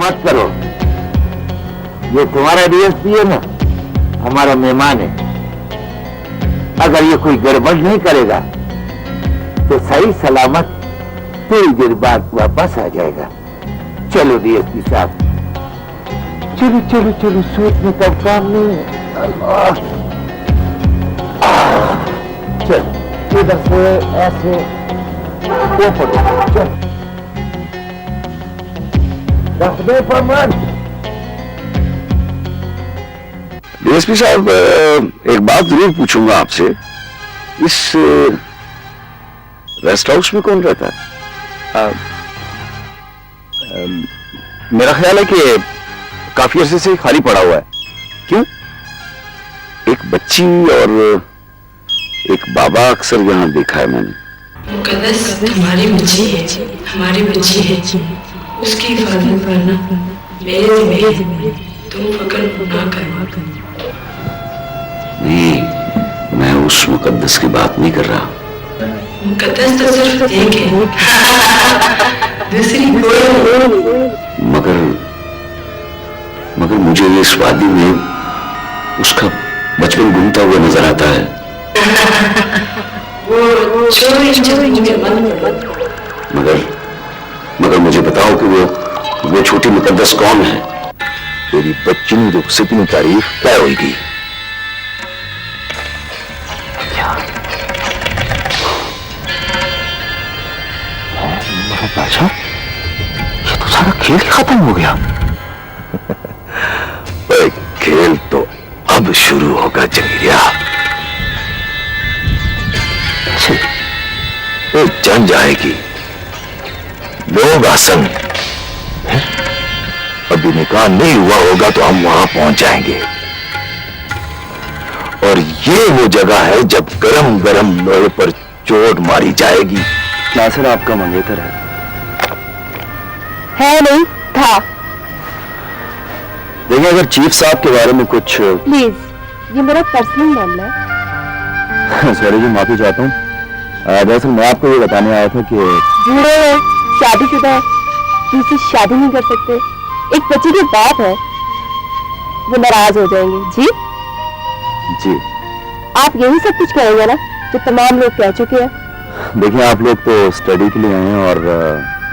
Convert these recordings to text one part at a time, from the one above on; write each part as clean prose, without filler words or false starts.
मत करो। ये तुम्हारा डीएसपी है ना, हमारा मेहमान है। अगर ये कोई गड़बड़ नहीं करेगा तो सही सलामत थोड़ी देर बाद वापस आ जाएगा। चलो डीएसपी साहब, चलो चलो चलो, सोचने का काम नहीं है। चल इधर से ऐसे ऊपर चल, रख दे पर मत। डीएसपी साहब, एक बात जरूर पूछूंगा आपसे, इस रेस्ट हाउस में कौन रहता है? मेरा ख्याल है कि काफी अरसे से खाली पड़ा हुआ है। क्यों? एक बच्ची और एक बाबा अक्सर यहाँ देखा है मैंने। मुकद्दस हमारी बच्ची है, हमारी बच्ची है, उसकी हिफाजत करना मेरे जिम्मे है। तुम फिक्र ना करो। नहीं, मैं उस मुकद्दस की बात नहीं कर रहा। मुकद्दस तो सिर्फ एक है, दूसरी कोई। मगर मुझे इस वादी में उसका बचपन घूमता हुआ नजर आता है। वो चोरी मुझे मत पड़ो। मगर मुझे बताओ कि वो छोटी मुकद्दस कौन है? तेरी बच्ची ने रुख से इतनी तारीफ क्या होगी? बादशाह, ये तो सारा खेल खत्म हो गया। खेल तो अब शुरू होगा जंगिया। जंग आएगी, लोग आसन। अभी निकाह नहीं हुआ होगा तो हम वहां पहुंच जाएंगे। और ये वो जगह है जब गरम गरम लोहे पर चोट मारी जाएगी। नासिर आपका मंगेतर है नहीं था। देखिए, अगर चीफ साहब के बारे में कुछ। प्लीज, ये मेरा पर्सनल मामला है। सॉरी जी, माफी चाहता हूँ। दरअसल मैं आपको ये बताने आया था कि बूढ़े हैं, शादीशुदा है, दूसरी शादी नहीं कर सकते, एक बच्चे की बात है, वो नाराज हो जाएंगे। जी जी, आप यही सब कुछ करेंगे ना जो तमाम लोग कह चुके हैं? देखिए, आप लोग तो स्टडी के लिए आए हैं और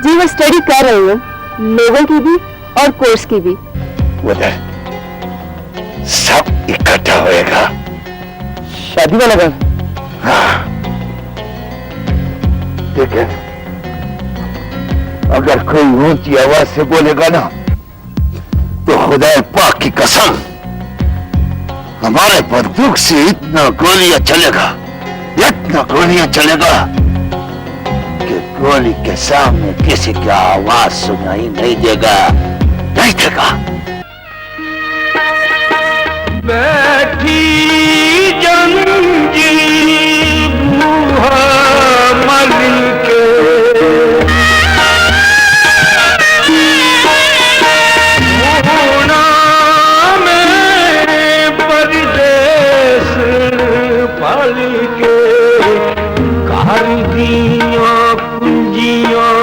जी मैं स्टडी कर रही हूँ, लेवल की भी और कोर्स की भी। उधर सब इकट्ठा होएगा। शादी वाला घर? हाँ, ठीक है। अगर कोई ऊंची आवाज से बोलेगा ना तो खुदा पाक की कसम, हमारे बंदूक से इतना गोलियां चलेगा कि गोली के सामने किसी की आवाज सुनाई नहीं देगा। बैठी जंजीर बूहा मलिन के, होना में परदेस पल के, कार दियां कुंजियां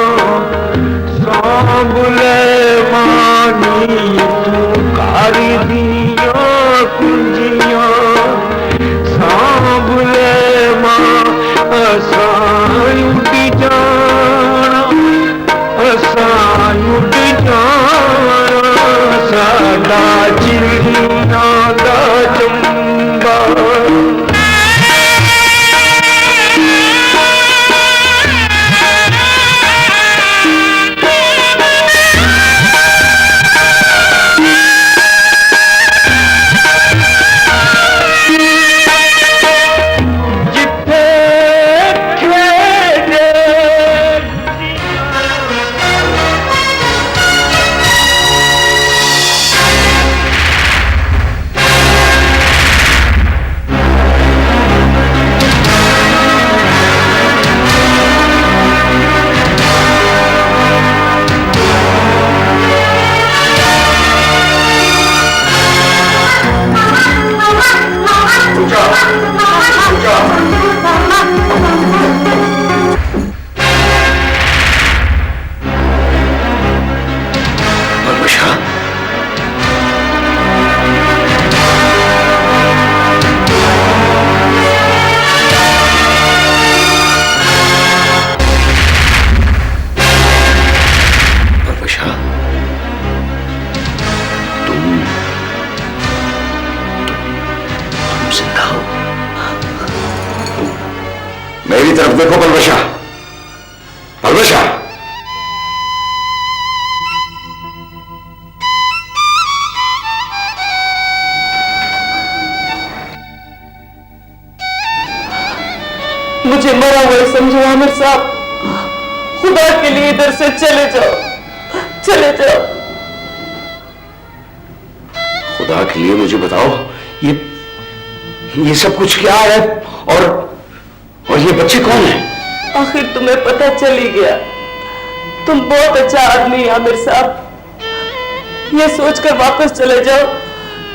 सांभ ले मानी, तू कार दियां कुंजियां सांभ ले मां, असां उठ जाना, असां उठ जाना, साडा चिड़ियां दा चंबा। पलवशा, पलवशा, मुझे मरा हुआ समझो आमिर साहब, खुदा के लिए इधर से चले जाओ, चले जाओ। खुदा के लिए मुझे बताओ, ये सब कुछ क्या है? और ये बच्चे कौन हैं? आखिर तुम्हें पता चल ही गया। तुम बहुत अच्छा आदमी आमिर साहब। ये सोचकर वापस चले जाओ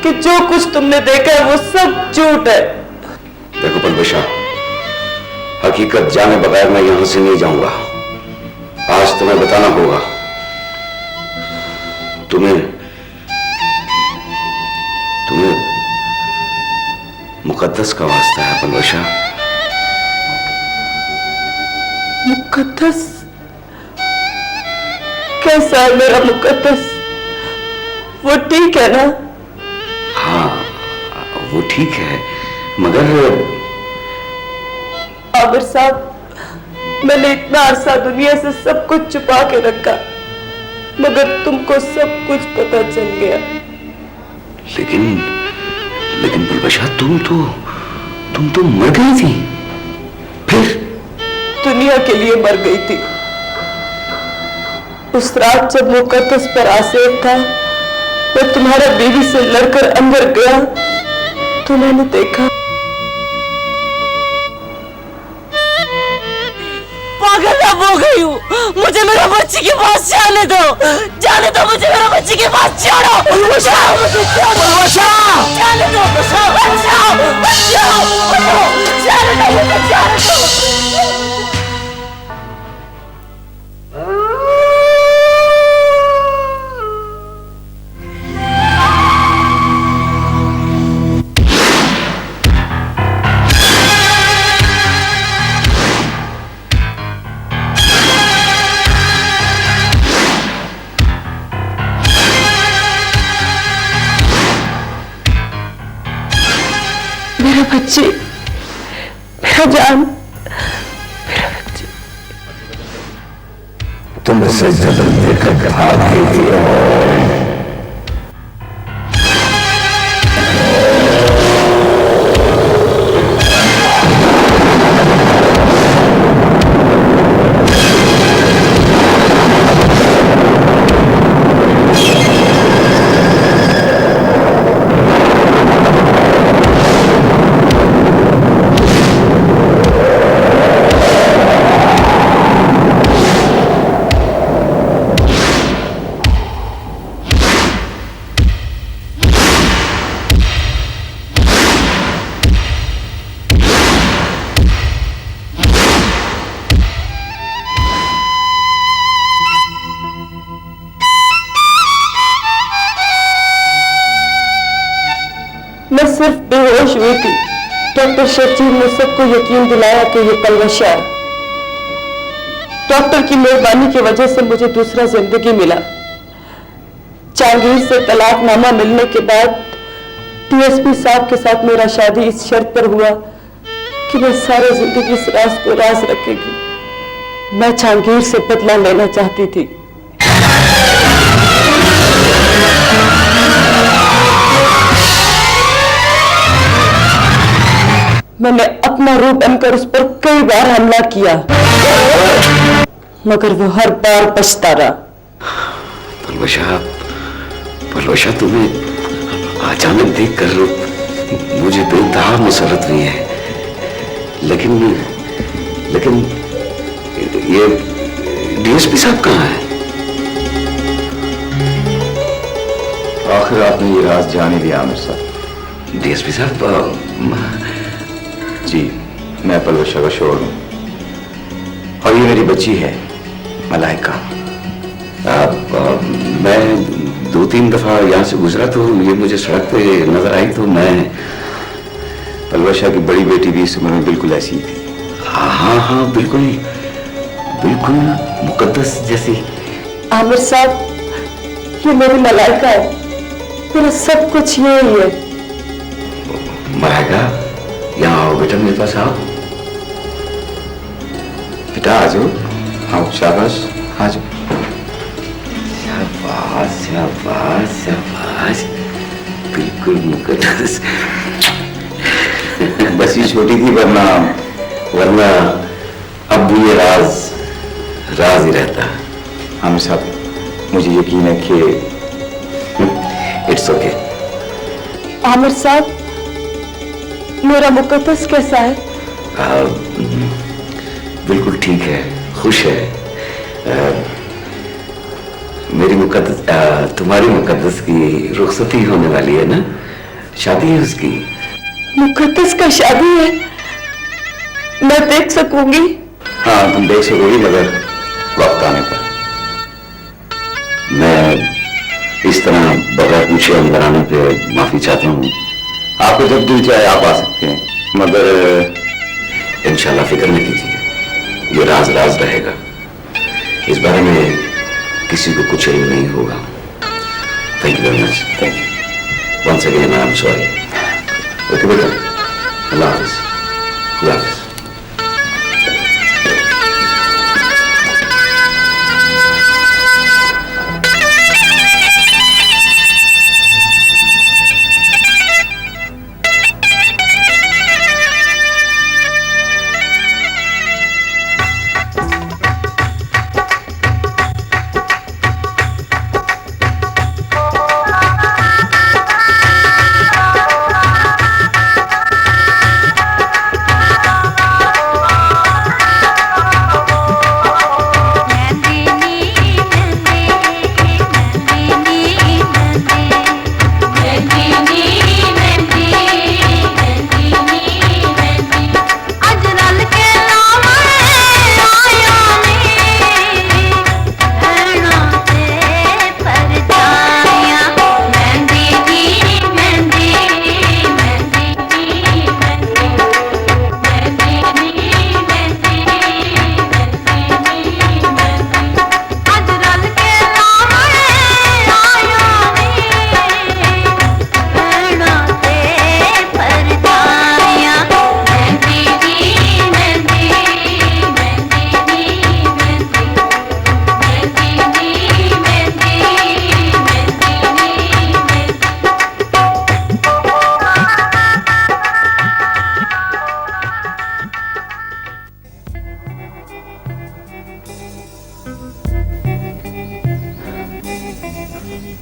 कि जो कुछ तुमने देखा है वो सब झूठ है। देखो पलवशा, हकीकत जाने बगैर मैं यहां से नहीं जाऊंगा। आज तुम्हें बताना होगा। तुम्हें मुकद्दस का वास्ता है पलवशा। मुकद्दस? कैसा है मेरा मुकद्दस? वो ठीक है ना? हाँ, वो ठीक है, मगर आमिर साहब, मैंने इतना अरसा दुनिया से सब कुछ छुपा के रखा, मगर तुमको सब कुछ पता चल गया। लेकिन पलवशा, तुम तो मर गई थी। फिर दुनिया के लिए मर गई थी। उस रात जब मुकद्दस पर आसेब था, मैं तुम्हारा बीवी से लड़कर अंदर गया तो मैंने देखा। पागल अब हो गई हूँ, मुझे मेरा बच्ची के पास जाने दो, मुझे मेरा बच्ची के पास छोड़ो। बचाओ मुझे, जाने दो, बचाओ, जाने दो मुझे, जाने दो। मेरा बच्ची, मेरा जान, मेरा बच्ची। तुम इसे जन्म देकर भाग गई हो। मैं सिर्फ बेहोश हुई थी। डॉक्टर शर्जील ने सबको यकीन दिलाया कि ये पलवशा है। डॉक्टर की मेहरबानी की वजह से मुझे दूसरा जिंदगी मिला। जहांगीर से तलाकनामा मिलने के बाद डीएसपी साहब के साथ मेरा शादी इस शर्त पर हुआ कि मैं सारी जिंदगी इस राज को राज रखेगी। मैं जहांगीर से बदला लेना चाहती थी। मैंने अपना रूप बनकर उस पर कई बार हमला किया, मगर वो हर बार बचता रहा। पलवशा, तुम्हें अचानक देखकर मुझे बेइंतहा मसरत हुई है। लेकिन ये डीएसपी साहब कहाँ है? आखिर आपने ये राज जाने दिया आमिर साहब। डीएसपी साहब, जी, मैं पलवशा का शोहर हूँ और ये मेरी बच्ची है मलाइका। मैं 2-3 दफा यहाँ से गुजरा तो ये मुझे सड़क पे नजर आई तो मैं। पलवशा की बड़ी बेटी भी इस उम्र में बिल्कुल ऐसी ही थी। हाँ, बिल्कुल मुकद्दस जैसी। आमिर साहब, ये मेरी मलाइका है, मेरा सब कुछ यही है। मलाइका, यहाँ आओ बेटा, मेरे पास आओ। बेटा आ जाओ, आओ, शाबाश, आ जाओ। शाबाश शाबाश शाबाश, बिल्कुल मुकद्दस। बस ये छोटी थी, वरना वरना अब भी ये राज ही रहता। आमिर साहब, मुझे यकीन है कि इट्स ओके। आमिर साहब, मेरा मुकद्दस कैसा है? बिल्कुल ठीक है, खुश है। मेरी मुकद्दस, तुम्हारी मुकद्दस की रुखसती होने वाली है ना, शादी है उसकी। मुकद्दस का शादी है? मैं देख सकूंगी? हाँ, तुम देख सकोगी, मगर वक्त आने पर। मैं इस तरह बगैर पूछे अंदर आने पे माफी चाहता हूँ। आपको जब दिल चाहे आप आ सकते हैं, मगर इंशाल्लाह फिक्र नहीं कीजिए, ये राज रहेगा। इस बारे में किसी को कुछ इल्म नहीं होगा। Thank you very much, thank you once again, I am sorry. Okay बेटा, अल्लाह हाफिज, खुदा हाफिज।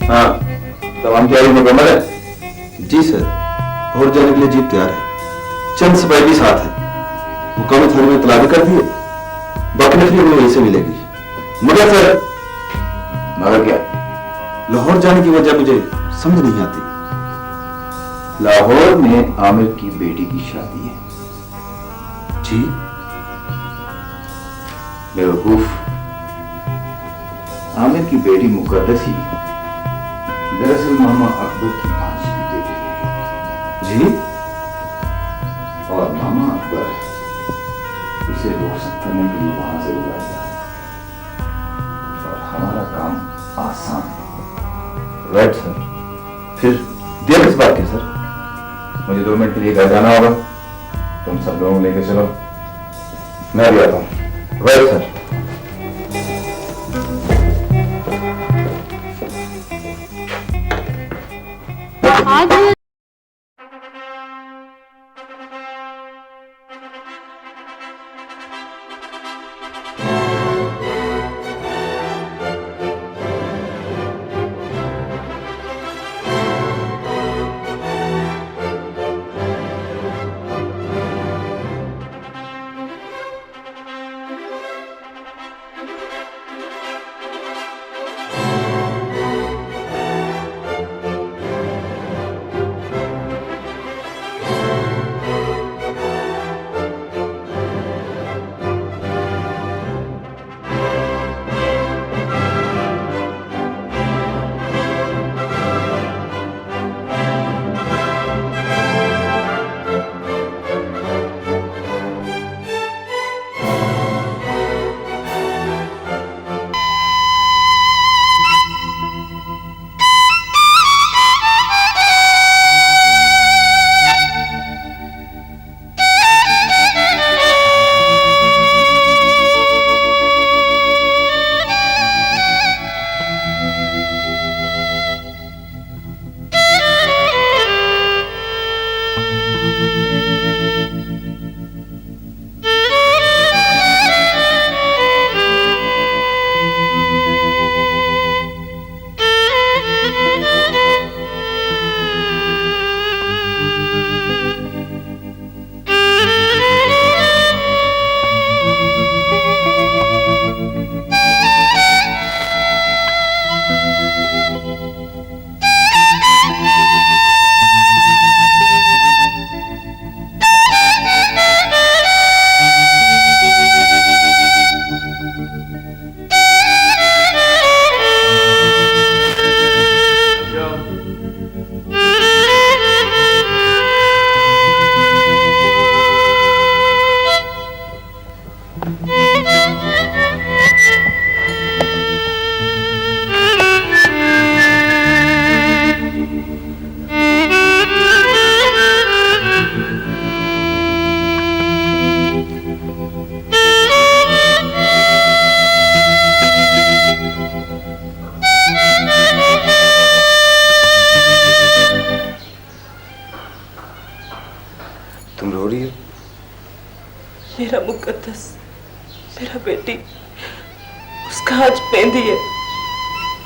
हाँ, तमाम तैयारी मुकम्मल है? जी सर, और जाने के लिए जीप तैयार है, चंद सिपाही भी साथ है। मुकामी थाने में इतला भी कर दिए, बाकी नफरी हमें वहीं से मिलेगी। मगर सर, मगर क्या? लाहौर जाने की वजह मुझे समझ नहीं आती। लाहौर में आमिर की बेटी की शादी है। जी? बेवकूफ, आमिर की बेटी मुकद्दस ही दरअसल मामा अकबर की भांजी की बेटी है। जी? और मामा अकबर उसे रुखसत करने के लिए वहां से बुला गया और हमारा काम आसान है। Right sir. फिर देर किस बात की सर? मुझे 2 मिनट के लिए घर जाना होगा, तुम सब लोगों को लेकर चलो, मैं भी आता हूँ। Right sir. आज तुम रो रही हो? मेरा मुकद्दस, मेरा बेटी, उसका आज मेहंदी है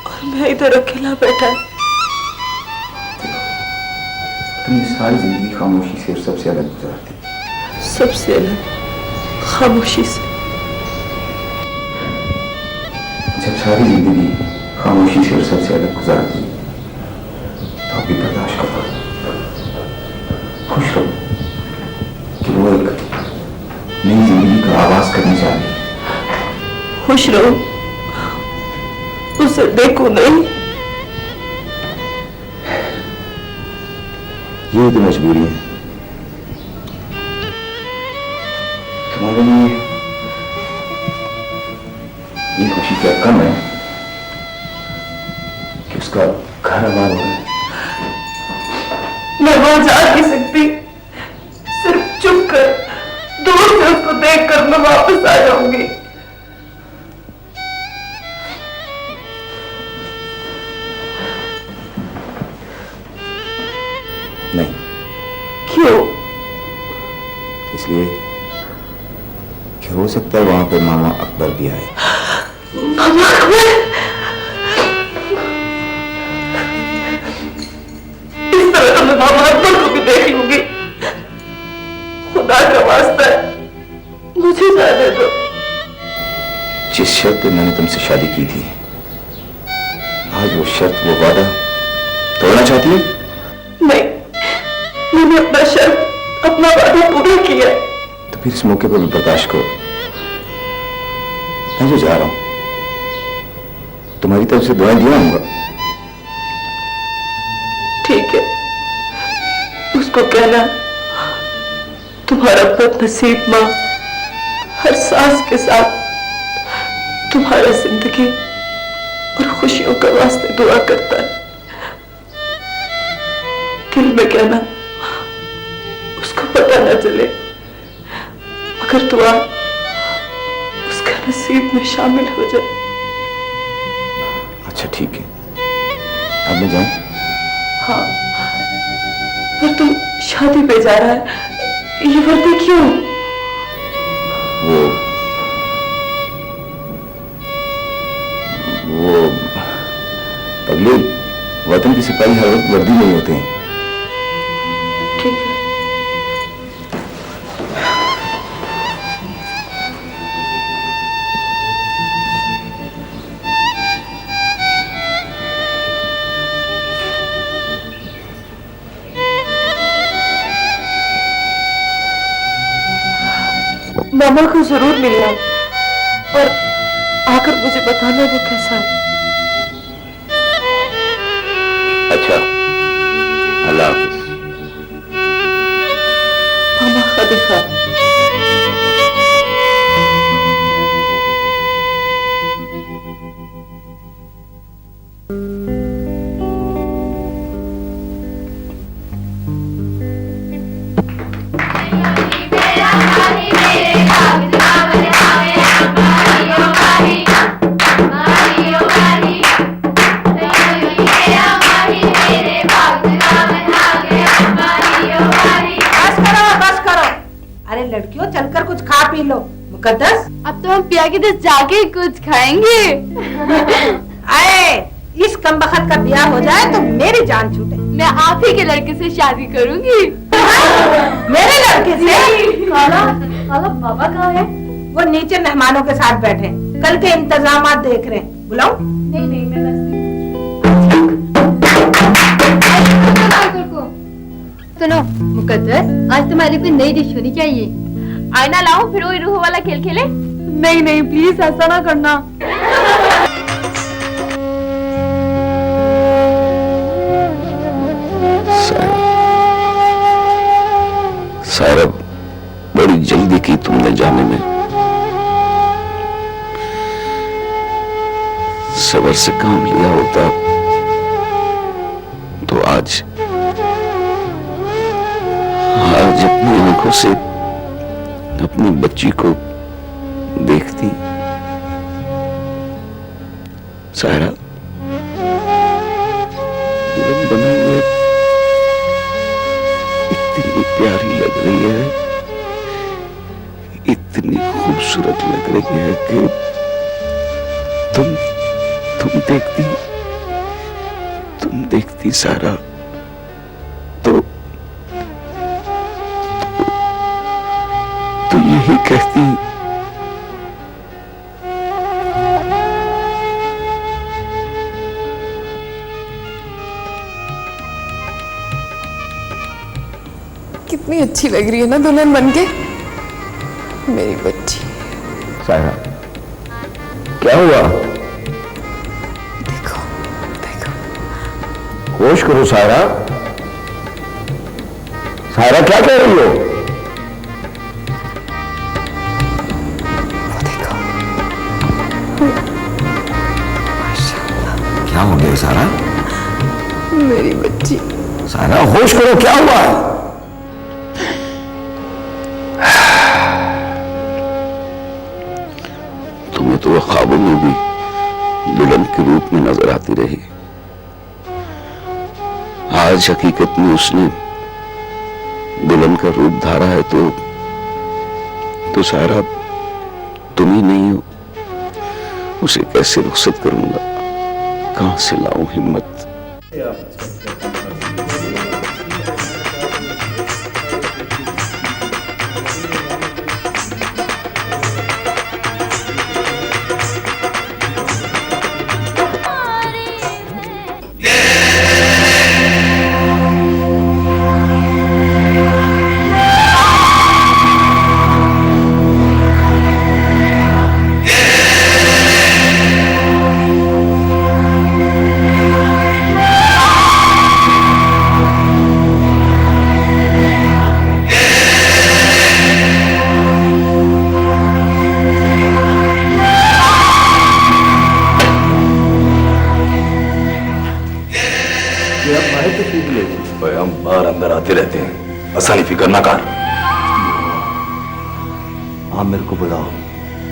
और मैं इधर अकेला बैठा है। तुमने सारी जिंदगी खामोशी से और सबसे अलग गुजार दी। सबसे अलग, खामोशी से। जब सारी जिंदगी खामोशी से और सबसे अलग गुजार दी तो अभी बर्दाश्त करो, खुश रहो कि वो एक नई जिंदगी का आगाज करने जा रही है। खुश रहो, उसे देखो नहीं। ये तो मजबूरी है। तुम्हारे लिए ये खुशी क्या कम है कि उसका घर आबाद हो रहा है। मैं वहां जा नहीं सकती, सिर्फ चुप कर दूर से उसको देख कर मैं वापस आ जाऊंगी। नहीं, क्यों? इसलिए कि हो सकता है वहां पे मामा अकबर भी आए। मामा अकबर? इस तरह तो मैं मामा अकबर को भी देख लूंगी। खुदा का वास्ता है, मुझे जाने दो। जिस शर्त पे मैंने तुमसे शादी की थी, आज वो शर्त, वो वादा तोड़ना चाहती है? नहीं, मैंने अपना शर्त, अपना वादा पूरा किया है। तो फिर इस मौके पर भी बर्दाश्त करो। मैं जो जा रहा हूं तुम्हारी तरफ से दुआएं दिया हूंगा। ठीक है, उसको कहना तुम्हारा बदनसीब मां हर सांस के साथ तुम्हारा जिंदगी और खुशियों का वास्ते दुआ करता है। दिल में कहना उसको पता न चले, मगर दुआ उसका नसीब में शामिल हो जाए। अच्छा ठीक है, अब मैं जाऊं? हाँ, पर तुम शादी पे जा रहा है, ये वर्दी क्यों? वो पगले, वतन के सिपाही हर वक्त वर्दी नहीं होते हैं। ठीक है। मामा को जरूर मिलना और आकर मुझे बताना वो कैसा है। अच्छा, अल्लाह हाफिज। मामा खलीफा। लड़कियों चलकर कुछ खा पी लो। मुकद्दस, अब तो हम पिया के दस जाके कुछ खाएंगे। आए, इस कमबख्त का ब्याह हो जाए तो मेरी जान छूटे। मैं आप ही के लड़के से शादी करूंगी। मेरे लड़के से? खाला, खाला बाबा कहाँ है? वो नीचे मेहमानों के साथ बैठे। कल के इंतजामात देख रहे हैं। बुलाओ। नहीं नहीं, मैं बस सुनो मुकद्दस, आज तुम्हारे कोई नई डिश होनी चाहिए। आईना लाओ, फिर वही रूह वाला खेल खेले। नहीं नहीं प्लीज, ऐसा ना करना। सारा बड़ी जल्दी की तुमने जाने में। सबर से काम लिया होता तो आज अपनी आंखों से अपनी बच्ची को देखती। सारा बने हुए इतनी प्यारी लग रही है, इतनी खूबसूरत लग रही है कि तुम देखती सारा तो यही कहती कितनी अच्छी लग रही है ना दुल्हन बनके मेरी बच्ची। सारा क्या हुआ? देखो देखो, होश करो सारा। सारा क्या कह रही हो? वो देखो। माशाल्लाह, क्या हो गया सारा? मेरी बच्ची। सारा होश करो, क्या हुआ? तुम्हें तो ख्वाबों में भी दुल्हन के रूप में नजर आती रही। आज हकीकत में उसने दुल्हन का रूप धारा है तो सारा तुम ही नहीं हो। उसे कैसे रुखसत करूंगा? कहां से लाऊं हिम्मत? हम बाहर अंदर आते रहते हैं, आसानी फिक्र ना कर। आप मेरे को बुलाओ,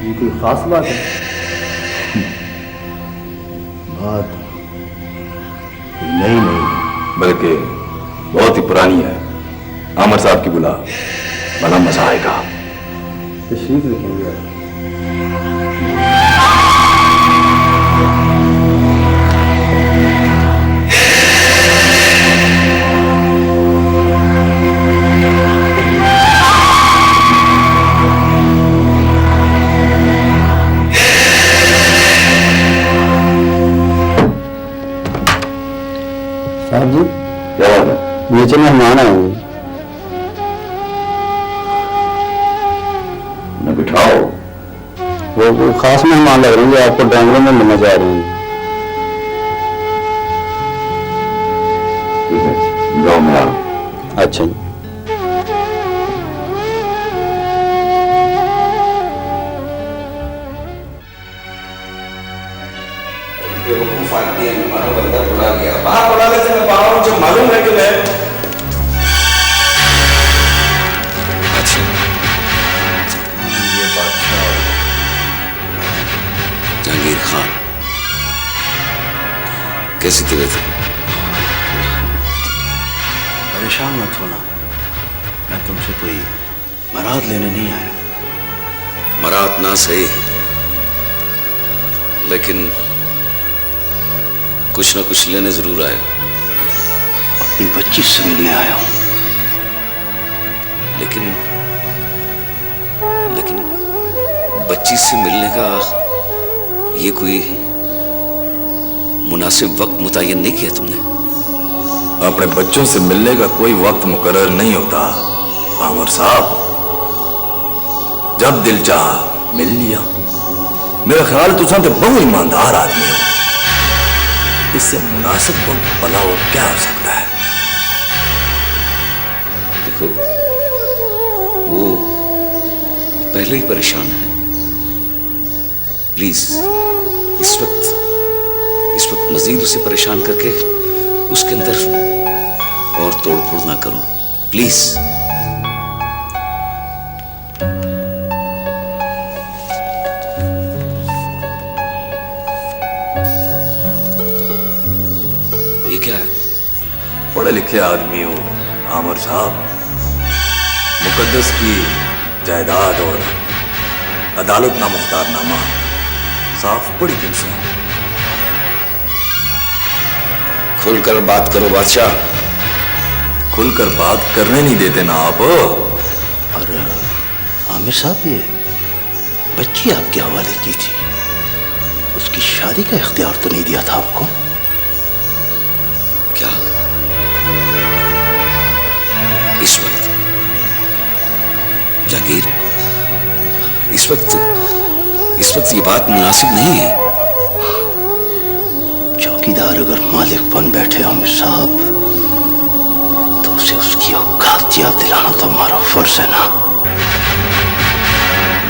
ये कोई खास बात है? बात नहीं बल्कि बहुत ही पुरानी है। आमर साहब की बुला, बड़ा मजा आएगा। तशरीफ रखेंगे। साहब जी, क्या बात है? नीचे मेहमान आए हैं। न बिठाओ। वो कोई खास मेहमान लग रहे हैं, आपको ड्राइंग रूम में मिलना चाह रहे हैं। ठीक है, जाओ मैं आ रहा हूं। अच्छा जी। बाहर बुला लेते, मैं बाहर हूं, जब मालूम है कि मैं ये बादशाह जहांगीर खान कैसी तबीयत है? परेशान मत होना, मैं तुमसे कोई बारात लेने नहीं आया। बारात ना सही, लेकिन कुछ ना कुछ लेने जरूर आए। अपनी बच्ची से मिलने आया हूं। लेकिन बच्ची से मिलने का ये कोई मुनासिब वक्त मुतय्यन नहीं किया तुमने? अपने बच्चों से मिलने का कोई वक्त मुकर्रर नहीं होता आमिर साहब। जब दिल चाहा मिल लिया। मेरा ख्याल तुसा तो बहुत ईमानदार आदमी हो, इससे मुनासिब वक्त भला और क्या हो सकता है? देखो, वो पहले ही परेशान है। प्लीज इस वक्त मजीद उसे परेशान करके उसके अंदर और तोड़फोड़ ना करो, प्लीज। ये क्या है? पढ़े लिखे आदमी हो आमिर साहब, मुकद्दस की जायदाद और अदालतनामा मुख्तारनामा साफ बड़ी दिल से। खुलकर बात करो बादशाह। खुलकर बात करने नहीं देते ना आप। और आमिर साहब, ये बच्ची आपके हवाले की थी, उसकी शादी का इख्तियार तो नहीं दिया था आपको? क्या इस वक्त जागीर, इस वक्त ये बात मुनासिब नहीं है। चौकीदार अगर मालिक बन बैठे आमिर साहब, तो उसे उसकी औकात याद दिलाना तो हमारा फर्ज है ना।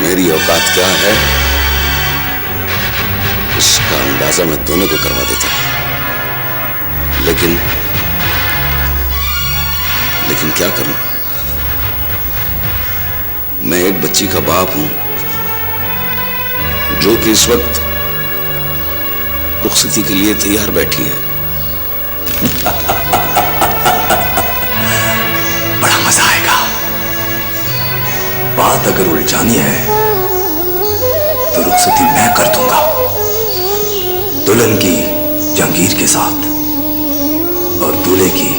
मेरी औकात क्या है इसका अंदाजा मैं दोनों को करवा देता, लेकिन क्या करूं? मैं एक बच्ची का बाप हूं जो कि इस वक्त रुखसती के लिए तैयार बैठी है। बड़ा मजा आएगा। बात अगर उलझानी है तो रुखसती मैं कर दूंगा, दुल्हन की जहांगीर के साथ और दूल्हे की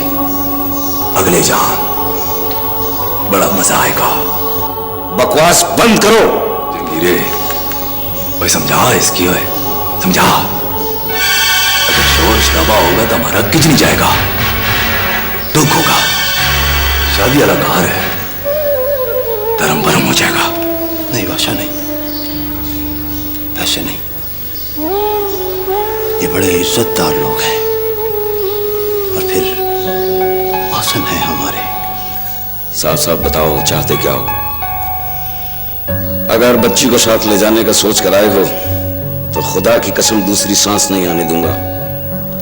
अगले जहां। बड़ा मजा आएगा। बकवास बंद करो। जहांगीरे भाई, समझा इसकी है, समझा। अगर शोर शराबा होगा तो हमारा किच नहीं जाएगा, दुख होगा। शादी वाला घर है, धर्म भरम हो जाएगा। नहीं बादशाह, नहीं, ऐसे नहीं। ये बड़े इज्जतदार लोग हैं और फिर आसन है हमारे। साफ साफ बताओ, चाहते क्या हो? अगर बच्ची को साथ ले जाने का सोच कर आए हो तो खुदा की कसम दूसरी सांस नहीं आने दूंगा,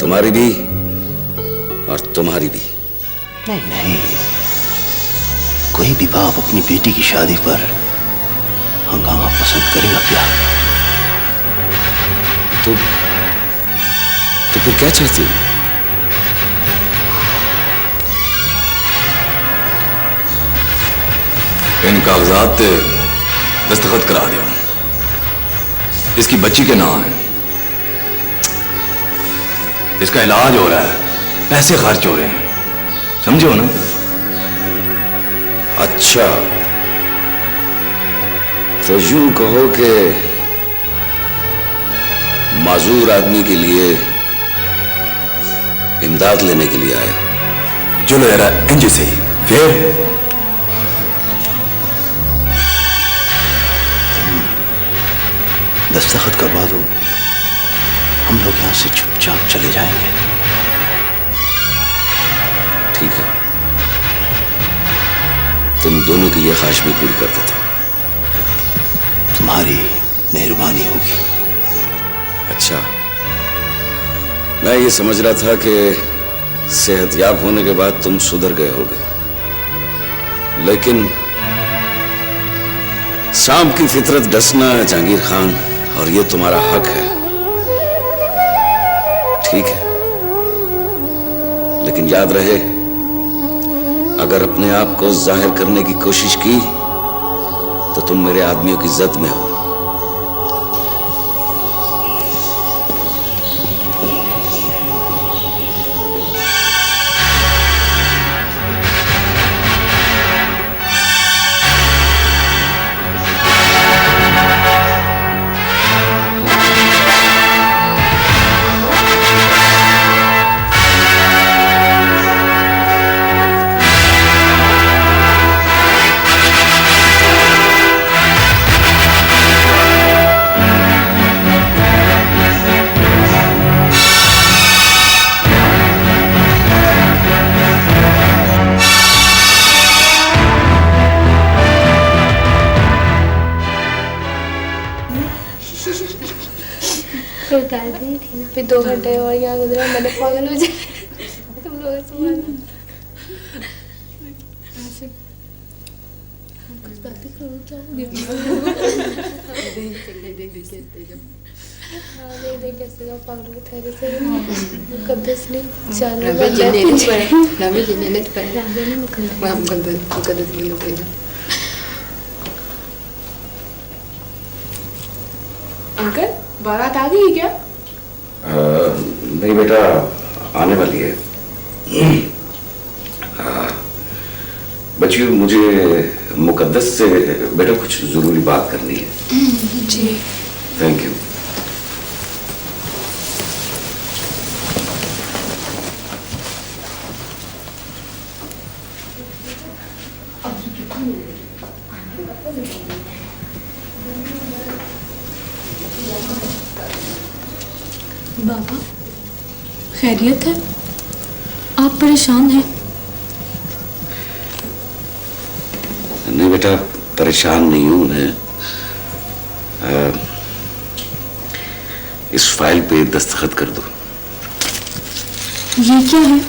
तुम्हारी भी और तुम्हारी भी। नहीं नहीं, कोई भी बाप अपनी बेटी की शादी पर हंगामा पसंद करेगा क्या? तो फिर क्या चाहती हो? इन कागजात पे दस्तखत करा दो। इसकी बच्ची के नाम है, इसका इलाज हो रहा है, पैसे खर्च हो रहे हैं, समझो ना? अच्छा, तो यूं कहो कि माजूर आदमी के लिए इमदाद लेने के लिए आया। जो ले रहा इंज से ही। फिर दस्तखत करवा दो, हम लोग यहां से चुपचाप चले जाएंगे। ठीक है, तुम दोनों की यह ख्वाहिश भी पूरी कर देता हूं। तुम्हारी मेहरबानी होगी। अच्छा, मैं ये समझ रहा था कि सेहतयाब होने के बाद तुम सुधर गए होगे, लेकिन शाम की फितरत डसना है जहांगीर खान, और ये तुम्हारा हक है। ठीक है, लेकिन याद रहे, अगर अपने आप को जाहिर करने की कोशिश की तो तुम मेरे आदमियों की जद में हो। फिर उतार दी थी ना, फिर 2 घंटे और यहाँ गुजरा, मैंने पागल हो जाए तुम लोग सुना कुछ बातें करूँ क्या देख कैसे जाओ पागलों के ठहरे से मुकद्दस ने जानने अंकल बारात आ गई क्या? नहीं बेटा, आने वाली है। बच्ची, मुझे मुकद्दस से बेटा कुछ जरूरी बात करनी है। जी। Thank you. बाबा खैरियत है? आप परेशान हैं? नहीं बेटा, परेशान नहीं हूं मैं। इस फाइल पे दस्तखत कर दो। ये क्या है?